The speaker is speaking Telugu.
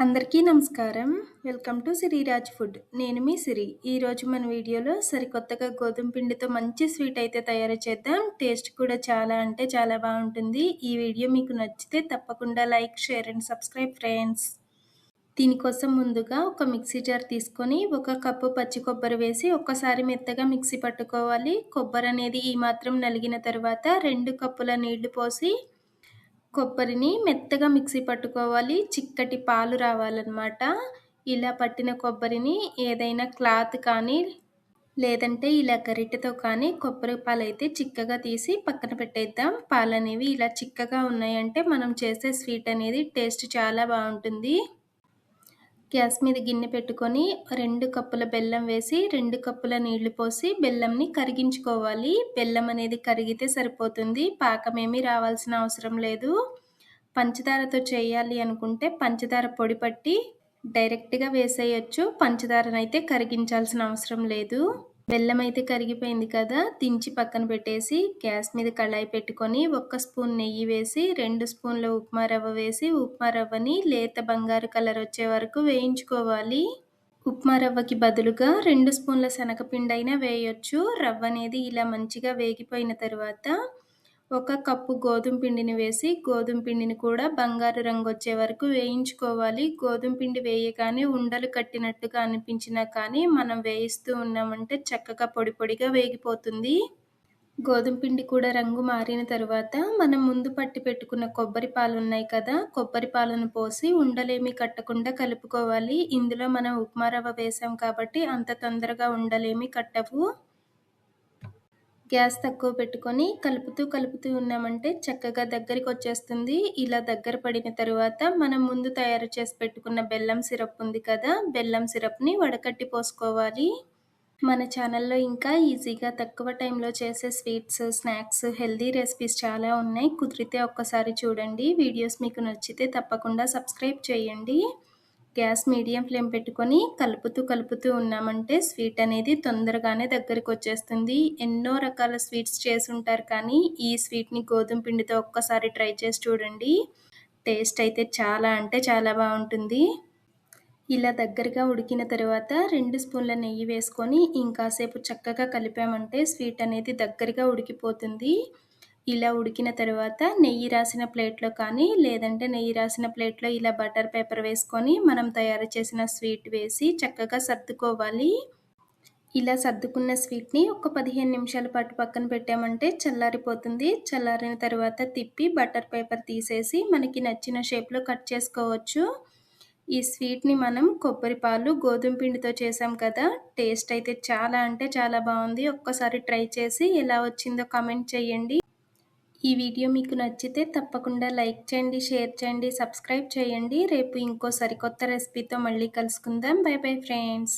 అందరికీ నమస్కారం. Welcome to Siriraj food. నేను మీ సిరి. ఈరోజు మన వీడియోలో సరికొత్తగా గోధుమ పిండితో మంచి స్వీట్ అయితే తయారు చేద్దాం. టేస్ట్ కూడా చాలా అంటే చాలా బాగుంటుంది. ఈ వీడియో మీకు నచ్చితే తప్పకుండా like, share and subscribe friends. దీనికోసం ముందుగా ఒక మిక్సీ జార్ తీసుకొని 1 కప్పు పచ్చి కొబ్బరి వేసి ఒక్కసారి మెత్తగా మిక్సీ పట్టుకోవాలి. కొబ్బరి అనేది ఈ మాత్రం నలిగిన తర్వాత 2 కప్పుల నీళ్లు పోసి కొబ్బరిని మెత్తగా మిక్సీ పట్టుకోవాలి. చిక్కటి పాలు రావాలన్నమాట. ఇలా పట్టిన కొబ్బరిని ఏదైనా క్లాత్ కానీ లేదంటే ఇలా గరిటెతో కానీ కొబ్బరి పాలైతే చిక్కగా తీసి పక్కన పెట్టేద్దాం. పాలనేవి ఇలా చిక్కగా ఉన్నాయంటే మనం చేసే స్వీట్ అనేది టేస్ట్ చాలా బాగుంటుంది. గ్యాస్ మీద గిన్నె పెట్టుకొని 2 కప్పుల బెల్లం వేసి 2 కప్పుల నీళ్లు పోసి బెల్లంని కరిగించుకోవాలి. బెల్లం అనేది కరిగితే సరిపోతుంది. పాకమేమీ రావాల్సిన అవసరం లేదు. పంచదారతో చేయాలి అనుకుంటే పంచదార పొడి పట్టి డైరెక్ట్గా వేసేయచ్చు. పంచదారనైతే కరిగించాల్సిన అవసరం లేదు. బెల్లం అయితే కరిగిపోయింది కదా, దించి పక్కన పెట్టేసి గ్యాస్ మీద కళాయి పెట్టుకొని 1 స్పూన్ నెయ్యి వేసి 2 స్పూన్ల ఉప్మా రవ్వ వేసి ఉప్మా రవ్వని లేత బంగారు కలర్ వచ్చే వరకు వేయించుకోవాలి. ఉప్మా రవ్వకి బదులుగా 2 స్పూన్ల శనగపిండి అయినా వేయొచ్చు. రవ్వ అనేది ఇలా మంచిగా వేగిపోయిన తర్వాత 1 కప్పు గోధుమ పిండిని వేసి గోధుమ పిండిని కూడా బంగారు రంగు వచ్చే వరకు వేయించుకోవాలి. గోధుమ పిండి వేయగానే ఉండలు కట్టినట్టుగా అనిపించినా కానీ మనం వేయిస్తూ ఉన్నామంటే చక్కగా పొడి పొడిగా వేగిపోతుంది. గోధుమ పిండి కూడా రంగు మారిన తర్వాత మనం ముందు పట్టి పెట్టుకున్న కొబ్బరి పాలు ఉన్నాయి కదా, కొబ్బరి పాలను పోసి ఉండలేమి కట్టకుండా కలుపుకోవాలి. ఇందులో మనం ఉప్మా రవ్వ వేసాం కాబట్టి అంత తొందరగా ఉండలేమి కట్టవు. గ్యాస్ తక్కువ పెట్టుకొని కలుపుతూ ఉన్నామంటే చక్కగా దగ్గరికి వచ్చేస్తుంది. ఇలా దగ్గర పడిన తర్వాత మనం ముందు తయారు చేసి పెట్టుకున్న బెల్లం సిరప్ ఉంది కదా, బెల్లం సిరప్ని వడకట్టి పోసుకోవాలి. మన ఛానల్లో ఇంకా ఈజీగా తక్కువ టైంలో చేసే స్వీట్స్, స్నాక్స్, హెల్దీ రెసిపీస్ చాలా ఉన్నాయి. కుదిరితే ఒక్కసారి చూడండి. వీడియోస్ మీకు నచ్చితే తప్పకుండా సబ్స్క్రైబ్ చేయండి. గ్యాస్ మీడియం ఫ్లేమ్ పెట్టుకొని కలుపుతూ ఉన్నామంటే స్వీట్ అనేది తొందరగానే దగ్గరికి వచ్చేస్తుంది. ఎన్నో రకాల స్వీట్స్ చేసి ఉంటారు కానీ ఈ స్వీట్ని గోధుమ పిండితో ఒక్కసారి ట్రై చేసి చూడండి. టేస్ట్ అయితే చాలా అంటే చాలా బాగుంటుంది. ఇలా దగ్గరగా ఉడికిన తర్వాత 2 స్పూన్ల నెయ్యి వేసుకొని ఇంకాసేపు చక్కగా కలిపామంటే స్వీట్ అనేది దగ్గరగా ఉడికిపోతుంది. ఇలా ఉడికిన తర్వాత నెయ్యి రాసిన ప్లేట్లో కానీ లేదంటే నెయ్యి రాసిన ప్లేట్లో ఇలా బటర్ పేపర్ వేసుకొని మనం తయారు చేసిన స్వీట్ వేసి చక్కగా సర్దుకోవాలి. ఇలా సర్దుకున్న స్వీట్ని ఒక 15 నిమిషాల పాటు పక్కన పెట్టామంటే చల్లారిపోతుంది. చల్లారిన తర్వాత తిప్పి బటర్ పేపర్ తీసేసి మనకి నచ్చిన షేప్లో కట్ చేసుకోవచ్చు. ఈ స్వీట్ని మనం కొబ్బరి పాలు గోధుమ పిండితో చేసాం కదా, టేస్ట్ అయితే చాలా అంటే చాలా బాగుంది. ఒక్కసారి ట్రై చేసి ఎలా వచ్చిందో కామెంట్ చేయండి. ఈ వీడియో మీకు నచ్చితే తప్పకుండా లైక్ చేయండి, షేర్ చేయండి, సబ్స్క్రైబ్ చేయండి. రేపు ఇంకో సరికొత్త రెసిపీతో మళ్ళీ కలుసుకుందాం. By bye friends.